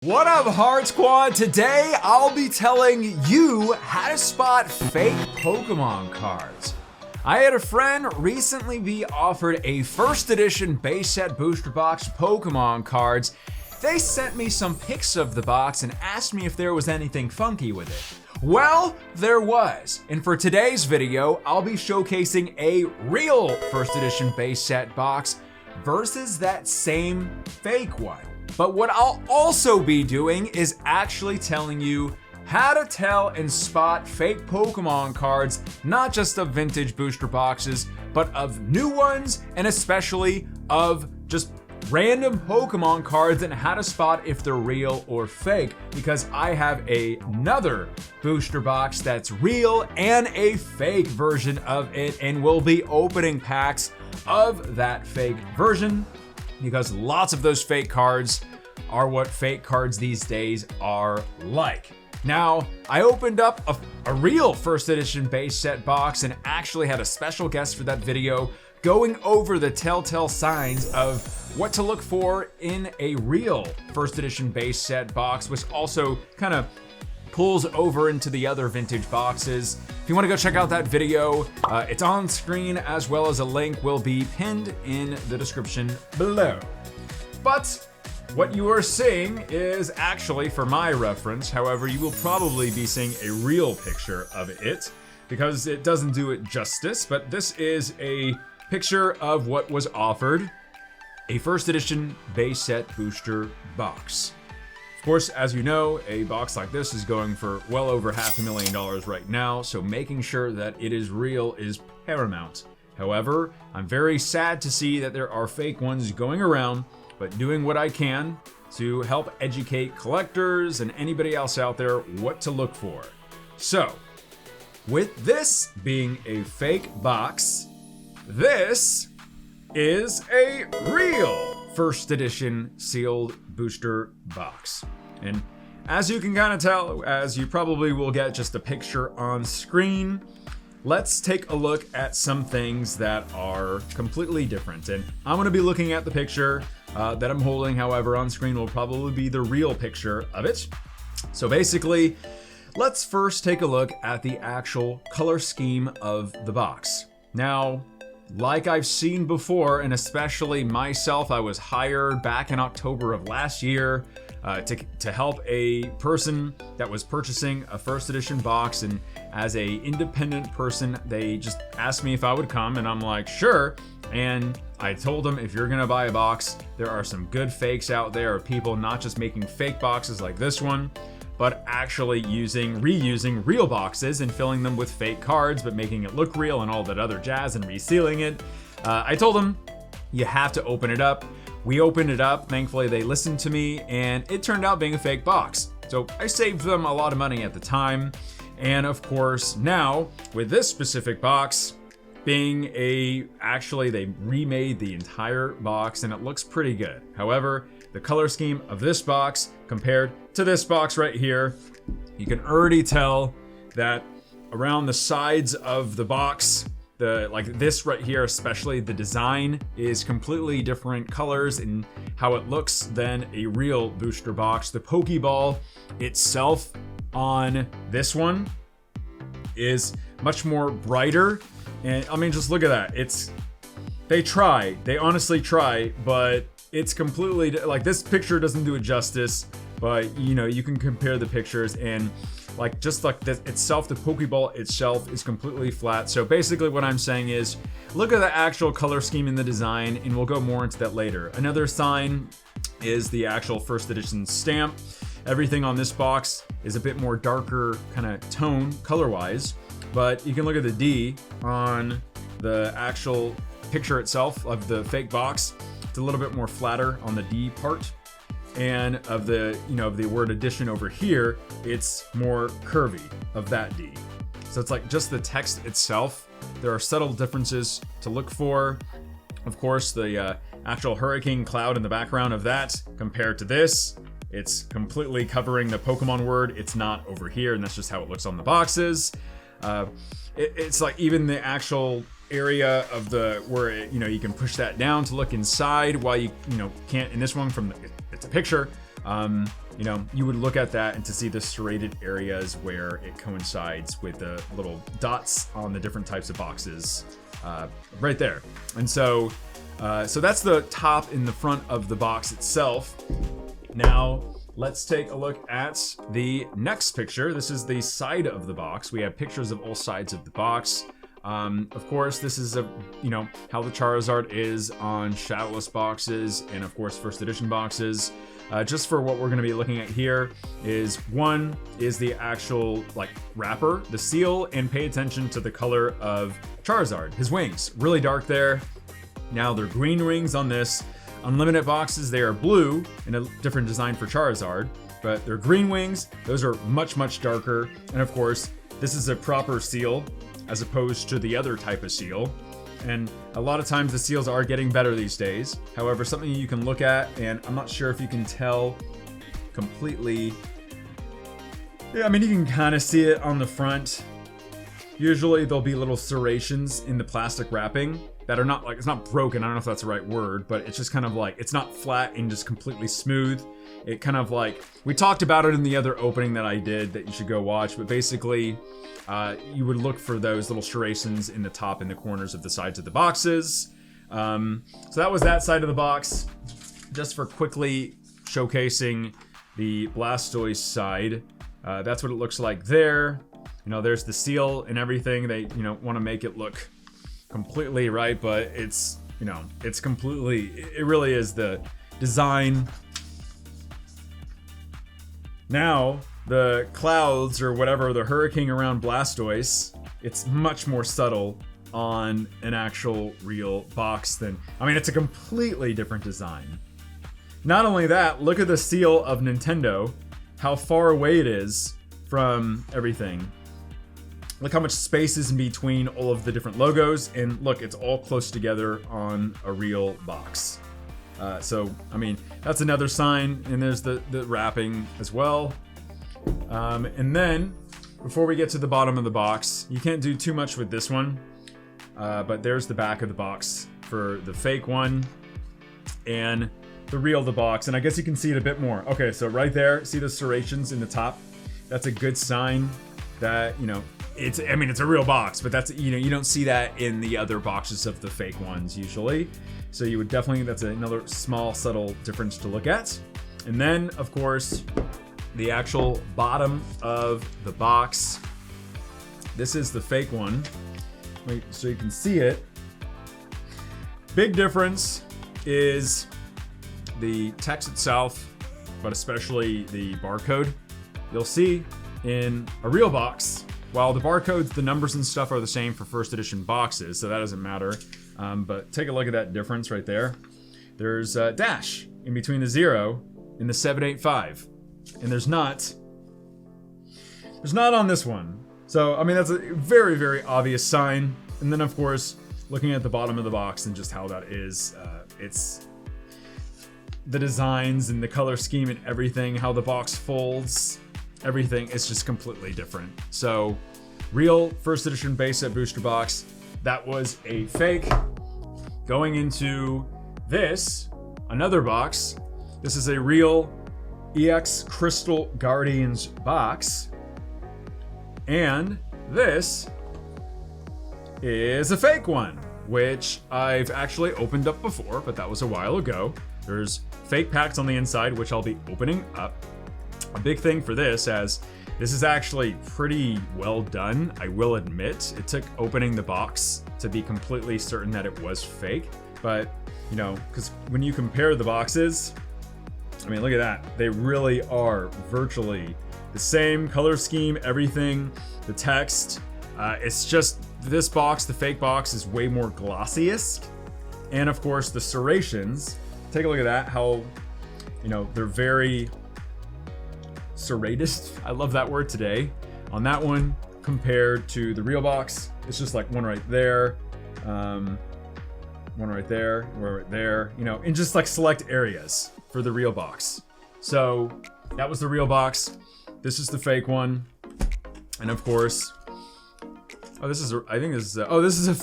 What up, Heart Squad? Today I'll be telling you how to spot fake Pokemon cards. I had a friend recently be offered a first edition base set booster box Pokemon cards. They sent me some pics of the box and asked me if there was anything funky with it. Well, there was. And for today's video, I'll be showcasing a real first edition base set box versus that same fake one. But what I'll also be doing is actually telling you how to tell and spot fake Pokemon cards, not just of vintage booster boxes, but of new ones, and especially of just random Pokemon cards, and how to spot if they're real or fake, because I have another booster box that's real and a fake version of it, and we'll be opening packs of that fake version, because lots of those fake cards are what fake cards these days are like. Now, I opened up a real first edition base set box and actually had a special guest for that video going over the telltale signs of what to look for in a real first edition base set box, which also kind of pulls over into the other vintage boxes. If you want to go check out that video, it's on screen, as well as a link will be pinned in the description below. But what you are seeing is actually for my reference. However, you will probably be seeing a real picture of it because it doesn't do it justice. But this is a picture of what was offered, a first edition base set booster box. Of course, as you know, a box like this is going for well over $500,000 right now, so making sure that it is real is paramount. However, I'm very sad to see that there are fake ones going around, but doing what I can to help educate collectors and anybody else out there what to look for. So, with this being a fake box, this is a real first edition sealed booster box. And as you can kind of tell, as you probably will get just a picture on screen, let's take a look at some things that are completely different. And I'm going to be looking at the picture that I'm holding. However, on screen will probably be the real picture of it. So basically, let's first take a look at the actual color scheme of the box. Now, like I've seen before, and especially myself, I was hired back in October of last year to help a person that was purchasing a first edition box, and as a independent person, they just asked me if I would come, and I'm like, sure. And I told them, if you're gonna buy a box, there are some good fakes out there, of people not just making fake boxes like this one, but actually reusing real boxes and filling them with fake cards, but making it look real and all that other jazz and resealing it. I told them, you have to open it up. We opened it up. Thankfully, they listened to me, and it turned out being a fake box. So I saved them a lot of money at the time. And of course, now with this specific box being actually they remade the entire box and it looks pretty good. However, the color scheme of this box compared to this box right here, you can already tell that around the sides of the box, like this right here, especially the design is completely different colors in how it looks than a real booster box. The Pokeball itself on this one is much more brighter. And I mean, just look at that. They honestly try, but it's completely, like, this picture doesn't do it justice, but you know, you can compare the pictures, and like, just like this itself, the Pokeball itself is completely flat. So basically what I'm saying is, look at the actual color scheme in the design, and we'll go more into that later. Another sign is the actual first edition stamp. Everything on this box is a bit more darker kind of tone color-wise, but you can look at the D on the actual picture itself of the fake box. It's a little bit more flatter on the D part, and of the, you know, of the word edition over here, it's more curvy of that D. So it's like just the text itself. There are subtle differences to look for. Of course, the actual hurricane cloud in the background of that compared to this, it's completely covering the Pokemon word. It's not over here, and that's just how it looks on the boxes. It's like even the actual area of the where it, you know, you can push that down to look inside, while you know can't in this one from it's a picture. you know, you would look at that and to see the serrated areas where it coincides with the little dots on the different types of boxes right there. And so that's the top in the front of the box itself. Now, let's take a look at the next picture. This is the side of the box. We have pictures of all sides of the box. Of course, this is how the Charizard is on Shadowless boxes and of course first edition boxes. Just for what we're going to be looking at here is one is the actual like wrapper, the seal, and pay attention to the color of Charizard. His wings, really dark there. Now they're green rings on this. Unlimited boxes, they are blue in a different design for Charizard, but they're green wings. Those are much, much darker. And of course, this is a proper seal as opposed to the other type of seal. And a lot of times the seals are getting better these days. However, something you can look at, and I'm not sure if you can tell completely. Yeah, I mean, you can kind of see it on the front. Usually there'll be little serrations in the plastic wrapping that are not like, it's not broken, I don't know if that's the right word, but it's just kind of like, it's not flat and just completely smooth. It kind of like, we talked about it in the other opening that I did that you should go watch, but basically you would look for those little serrations in the top and the corners of the sides of the boxes. So that was that side of the box. Just for quickly showcasing the Blastoise side, that's what it looks like there. You know, there's the seal and everything. They, want to make it look completely right, but it's, it's completely, it really is the design. Now, the clouds or whatever, the hurricane around Blastoise, it's much more subtle on an actual real box than, I mean, it's a completely different design. Not only that, look at the seal of Nintendo, how far away it is from everything. Look how much space is in between all of the different logos, and look, it's all close together on a real box. So, I mean, that's another sign, and there's the wrapping as well. And then, before we get to the bottom of the box, you can't do too much with this one, but there's the back of the box for the fake one, and the real of the box, and I guess you can see it a bit more. Okay, so right there, see the serrations in the top? That's a good sign that, it's a real box, but that's, you don't see that in the other boxes of the fake ones usually. So you would definitely, that's another small, subtle difference to look at. And then, of course, the actual bottom of the box. This is the fake one. Wait, so you can see it. Big difference is the text itself, but especially the barcode. You'll see in a real box, while the barcodes, the numbers and stuff are the same for first edition boxes, so that doesn't matter. But take a look at that difference right there. There's a dash in between the 0 and the 785. And there's not on this one. So, I mean, that's a very, very obvious sign. And then, of course, looking at the bottom of the box and just how that is, it's the designs and the color scheme and everything, how the box folds, everything is just completely different. So, real first edition base set booster box, that was a fake. Going into this, another box, this is a real EX Crystal Guardians box. And this is a fake one, which I've actually opened up before, but that was a while ago. There's fake packs on the inside, which I'll be opening up. A big thing for this, as this is actually pretty well done, I will admit. It took opening the box to be completely certain that it was fake. But, because when you compare the boxes, I mean, look at that. They really are virtually the same color scheme, everything, the text. It's just this box, the fake box, is way more glossy-esque. And of course, the serrations. Take a look at that, how, they're very serrated. I love that word today. On that one, compared to the real box, it's just like one right there, one right there, one right there, in just like select areas for the real box. So that was the real box. This is the fake one. And of course, this is a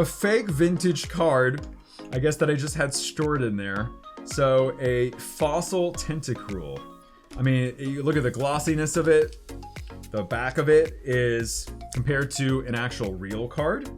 fake vintage card, I guess, that I just had stored in there. So a fossil Tentacruel. I mean, you look at the glossiness of it. The back of it is compared to an actual real card.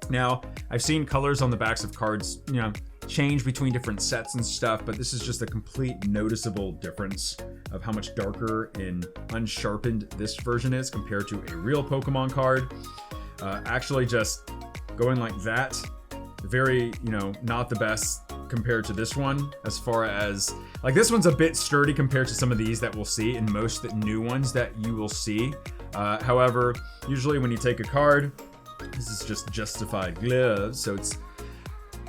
Now, I've seen colors on the backs of cards, you know, change between different sets and stuff, but this is just a complete noticeable difference of how much darker and unsharpened this version is compared to a real Pokemon card. Actually just going like that, very, you know, not the best compared to this one, as far as, like, this one's a bit sturdy compared to some of these that we'll see in most new ones that you will see. However, usually when you take a card, this is just justified gloves, so it's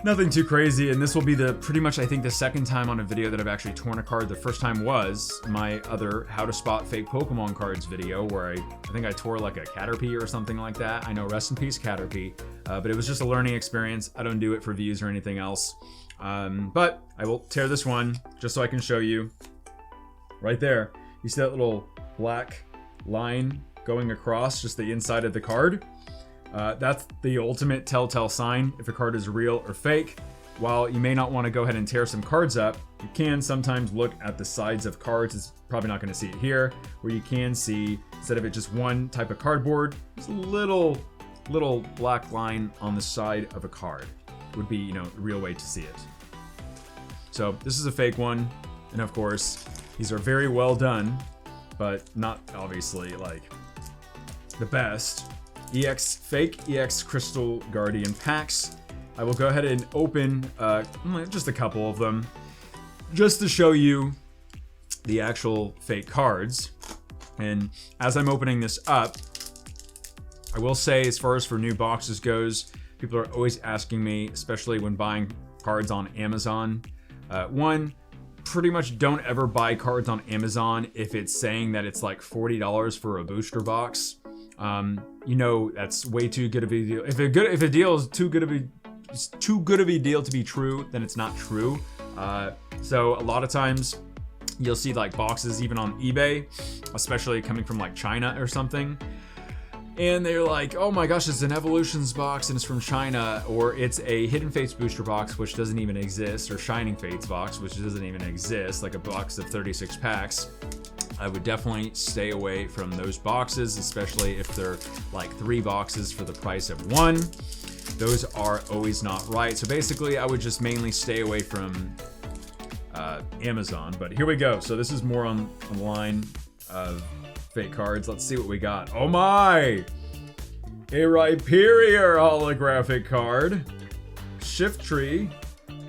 nothing too crazy, and this will be pretty much, I think, the second time on a video that I've actually torn a card. The first time was my other How to Spot Fake Pokemon Cards video, where I think I tore like a Caterpie or something like that. I know, rest in peace, Caterpie. But it was just a learning experience. I don't do it for views or anything else. But I will tear this one just so I can show you. Right there, you see that little black line going across just the inside of the card? That's the ultimate telltale sign if a card is real or fake. While you may not want to go ahead and tear some cards up, you can sometimes look at the sides of cards. It's probably not going to see it here, where you can see, instead of it just one type of cardboard, just a little black line on the side of a card would be, you know, a real way to see it. So this is a fake one, and of course, these are very well done, but not obviously like the best. Fake EX Crystal Guardian packs. I will go ahead and open just a couple of them just to show you the actual fake cards. And as I'm opening this up, I will say, as far as for new boxes goes, people are always asking me, especially when buying cards on Amazon. One, pretty much don't ever buy cards on Amazon if it's saying that it's like $40 for a booster box. You know, that's way too good of a deal. If a deal is too good of a deal to be true, then it's not true. So a lot of times you'll see like boxes even on eBay, especially coming from like China or something, and they're like, oh my gosh, it's an Evolutions box and it's from China, or it's a Hidden Fates booster box which doesn't even exist, or Shining Fates box which doesn't even exist, like a box of 36 packs. I would definitely stay away from those boxes, especially if they're like 3 boxes for the price of 1. Those are always not right. So basically, I would just mainly stay away from Amazon. But here we go. So this is more on the line of fake cards. Let's see what we got. Oh my! A Rhyperior holographic card. Shiftry.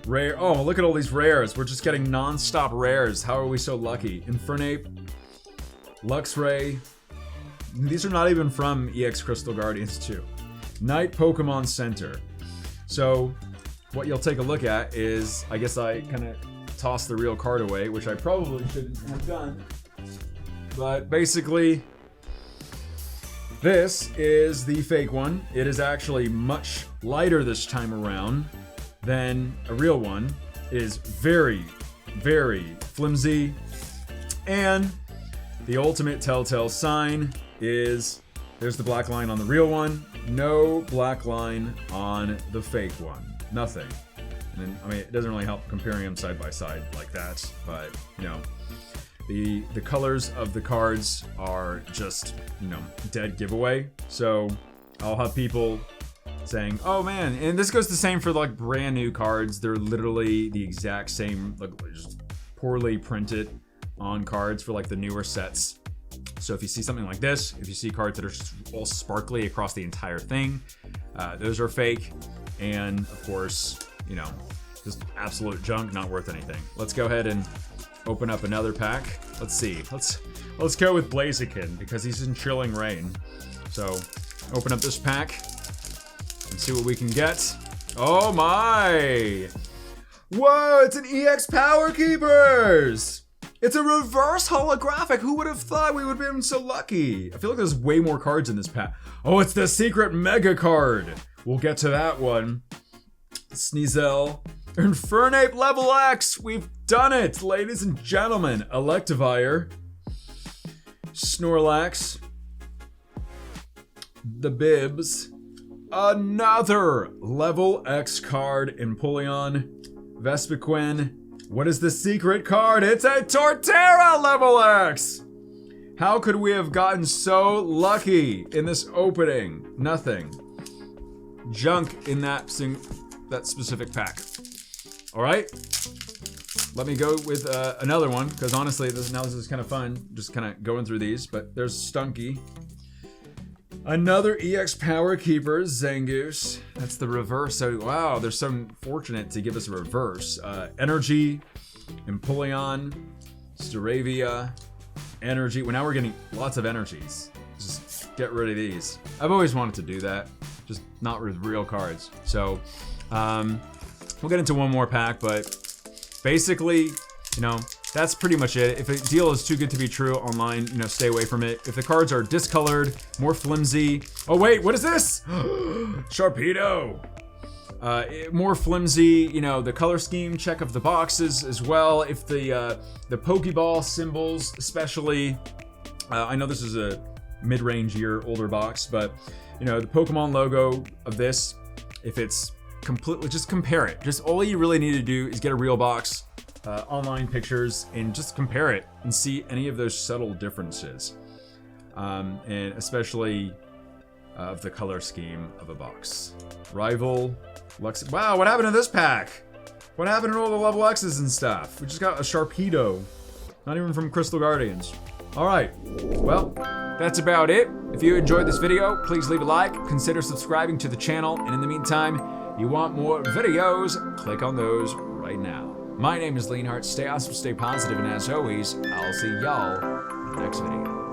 Rare. Oh, look at all these rares. We're just getting non-stop rares. How are we so lucky? Infernape. Luxray. These are not even from EX Crystal Guardians 2. Night Pokemon Center. So what you'll take a look at is, I guess I kind of tossed the real card away, which I probably shouldn't have done. But basically, this is the fake one. It is actually much lighter this time around than a real one. It is very, very flimsy. And the ultimate telltale sign is, there's the black line on the real one, no black line on the fake one. Nothing. And I mean, it doesn't really help comparing them side by side like that, but you know, the colors of the cards are just, you know, dead giveaway. So I'll have people saying, oh man, and this goes the same for like brand new cards. They're literally the exact same, like just poorly printed on cards for like the newer sets. So if you see something like this, if you see cards that are just all sparkly across the entire thing, those are fake. And of course, you know, just absolute junk, not worth anything. Let's go ahead and open up another pack. Let's see. Let's go with Blaziken because he's in Chilling Rain. So open up this pack and see what we can get. Oh my! Whoa, it's an EX Power Keepers! It's a reverse holographic. Who would have thought we would have been so lucky? I feel like there's way more cards in this pack. Oh, it's the secret mega card. We'll get to that one. Sneasel. Infernape level X. We've done it, ladies and gentlemen. Electivire. Snorlax. The Bibs. Another level X card in Empoleon. Vespiquen. What is the secret card? It's a Torterra level X! How could we have gotten so lucky in this opening? Nothing. Junk in that specific pack. All right, let me go with another one, because honestly, this is kind of fun, just kind of going through these. But there's Stunky. Another EX Power Keeper, Zangoose. That's the reverse. So wow, they're so fortunate to give us a reverse. Energy, Empoleon, Staravia, Energy. Well, now we're getting lots of energies. Just get rid of these. I've always wanted to do that, just not with real cards. So we'll get into one more pack, but basically, you know, that's pretty much it. If a deal is too good to be true online, you know, stay away from it. If the cards are discolored, more flimsy. Oh wait, what is this? Sharpedo. More flimsy, you know, the color scheme, check of the boxes as well. If the Pokeball symbols, especially, I know this is a mid-range year older box, but you know, the Pokemon logo of this, if it's completely, just compare it. Just all you really need to do is get a real box, online pictures, and just compare it and see any of those subtle differences. And especially of the color scheme of a box. Rival, Lux. Wow, what happened to this pack? What happened to all the level X's and stuff? We just got a Sharpedo. Not even from Crystal Guardians. All right, well, that's about it. If you enjoyed this video, please leave a like, consider subscribing to the channel, and in the meantime, you want more videos, click on those right now. My name is Leonhart. Stay awesome, stay positive, and as always, I'll see y'all in the next video.